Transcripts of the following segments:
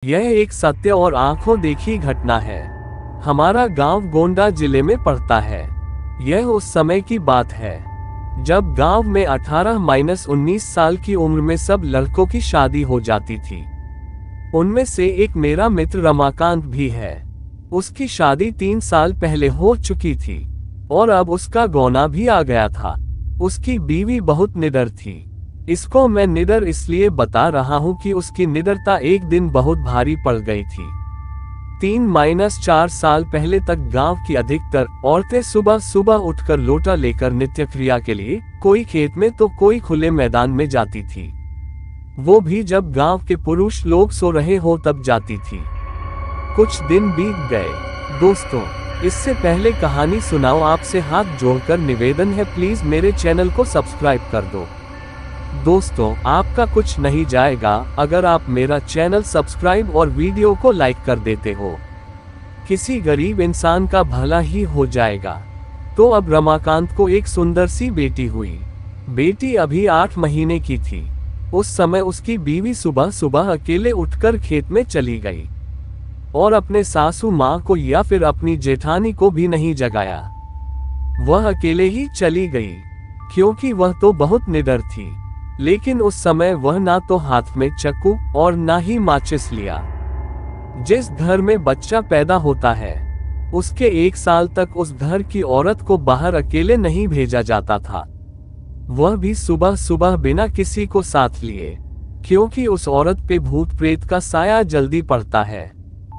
यह एक सत्य और आंखों देखी घटना है। हमारा गांव गोंडा जिले में पड़ता है। यह उस समय की बात है जब गांव में 18-19 साल की उम्र में सब लड़कों की शादी हो जाती थी। उनमें से एक मेरा मित्र रमाकांत भी है। उसकी शादी 3 साल पहले हो चुकी थी और अब उसका गौना भी आ गया था। उसकी बीवी बहुत निडर थी। इसको मैं निडर इसलिए बता रहा हूं कि उसकी निडरता एक दिन बहुत भारी पड़ गई थी। 3-4 साल पहले तक गांव की अधिकतर औरतें सुबह सुबह उठकर लोटा लेकर नित्य क्रिया के लिए कोई खेत में तो कोई खुले मैदान में जाती थी। वो भी जब गांव के पुरुष लोग सो रहे हो तब जाती थी। कुछ दिन बीत गए। दोस्तों, इससे पहले कहानी सुनाओ आपसे हाथ जोड़कर निवेदन है, प्लीज मेरे चैनल को सब्सक्राइब कर दो। दोस्तों, आपका कुछ नहीं जाएगा अगर आप मेरा चैनल सब्सक्राइब और वीडियो को लाइक कर देते हो। किसी गरीब इंसान का भला ही हो जाएगा। तो अब रमाकांत को एक सुंदर सी बेटी हुई। बेटी अभी 8 महीने की थी। उस समय उसकी बीवी सुबह सुबह अकेले उठकर खेत में चली गई और अपने सासू माँ को या फिर अपनी जेठानी को भी नहीं जगाया। वह अकेले ही चली गई क्योंकि वह तो बहुत निडर थी। लेकिन उस समय वह ना तो हाथ में चाकू और ना ही माचिस लिया। जिस घर में बच्चा पैदा होता है उसके 1 साल तक उस घर की औरत को बाहर अकेले नहीं भेजा जाता था, वह भी सुबह सुबह बिना किसी को साथ लिए, क्योंकि उस औरत पे भूत प्रेत का साया जल्दी पड़ता है।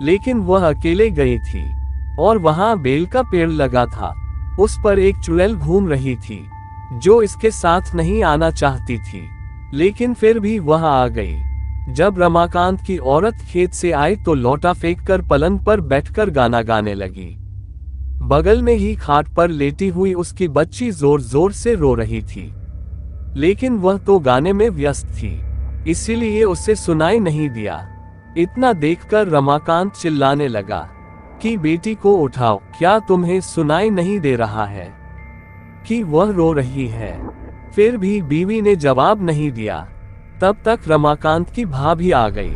लेकिन वह अकेले गई थी और वहां बेल का पेड़ लगा था। उस पर एक चुड़ैल घूम रही थी जो इसके साथ नहीं आना चाहती थी, लेकिन फिर भी वह आ गई। जब रमाकांत की औरत खेत से आई तो लौटा फेंककर पलंग पर बैठकर गाना गाने लगी। बगल में ही खाट पर लेटी हुई उसकी बच्ची जोर जोर से रो रही थी, लेकिन वह तो गाने में व्यस्त थी, इसीलिए उसे सुनाई नहीं दिया। इतना देखकर रमाकांत चिल्लाने लगा कि बेटी को उठाओ, क्या तुम्हें सुनाई नहीं दे रहा है कि वह रो रही है? फिर भी बीवी ने जवाब नहीं दिया। तब तक रमाकांत की भाभी आ गई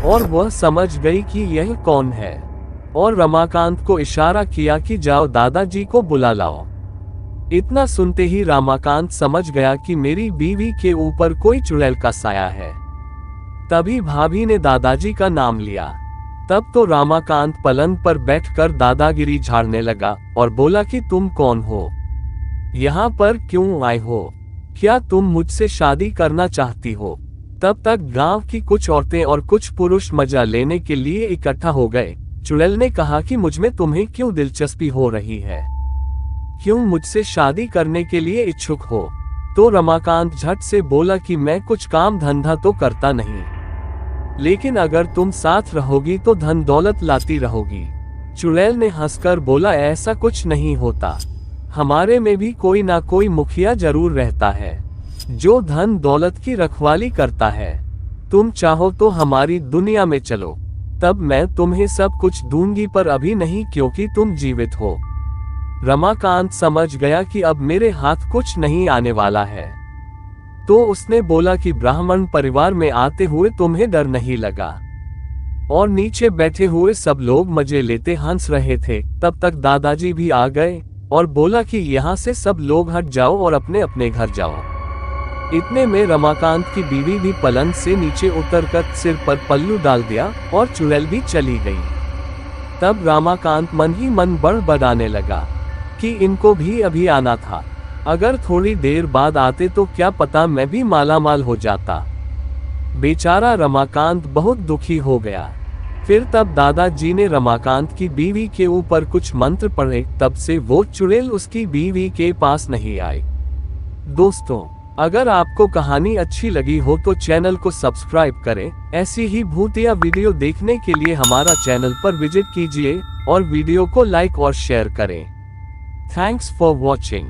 और वह समझ गई कि यह कौन है और रमाकांत को इशारा किया कि जाओ दादाजी को बुला लाओ। इतना सुनते ही रमाकांत समझ गया कि मेरी बीवी के ऊपर कोई चुड़ैल का साया है। तभी भाभी ने दादाजी का नाम लिया। तब तो रमाकांत पलंग पर बैठकर दादागिरी झाड़ने लगा और बोला कि तुम कौन हो, यहाँ पर क्यों आए हो, क्या तुम मुझसे शादी करना चाहती हो? तब तक गांव की कुछ औरतें और कुछ पुरुष मजा लेने के लिए इकट्ठा हो गए। चुड़ैल ने कहा कि मुझमें तुम्हें क्यों दिलचस्पी हो रही है, क्यों मुझसे शादी करने के लिए इच्छुक हो? तो रमाकांत झट से बोला कि मैं कुछ काम धंधा तो करता नहीं, लेकिन अगर तुम साथ रहोगी तो धन दौलत लाती रहोगी। चुड़ैल ने हंसकर बोला, ऐसा कुछ नहीं होता, हमारे में भी कोई ना कोई मुखिया जरूर रहता है जो धन दौलत की रखवाली करता है। तुम चाहो तो हमारी दुनिया में चलो, तब मैं तुम्हें सब कुछ दूंगी, पर अभी नहीं क्योंकि तुम जीवित हो। रमाकांत समझ गया कि अब मेरे हाथ कुछ नहीं आने वाला है, तो उसने बोला कि ब्राह्मण परिवार में आते हुए तुम्हें डर नहीं लगा? और नीचे बैठे हुए सब लोग मजे लेते हंस रहे थे। तब तक दादाजी भी आ गए और बोला कि यहाँ से सब लोग हट जाओ और अपने अपने घर जाओ। इतने में रमाकांत की बीवी भी पलंग से नीचे उतरकर सिर पर पल्लू डाल दिया और चुड़ैल भी चली गई। तब रमाकांत मन ही मन बड़बड़ाने लगा कि इनको भी अभी आना था, अगर थोड़ी देर बाद आते तो क्या पता मैं भी मालामाल हो जाता। बेचारा रमाकांत बहुत दुखी हो गया। फिर तब दादाजी ने रमाकांत की बीवी के ऊपर कुछ मंत्र पढ़े, तब से वो चुड़ैल उसकी बीवी के पास नहीं आई। दोस्तों, अगर आपको कहानी अच्छी लगी हो तो चैनल को सब्सक्राइब करें। ऐसी ही भूतिया वीडियो देखने के लिए हमारा चैनल पर विजिट कीजिए और वीडियो को लाइक और शेयर करें। Thanks for watching.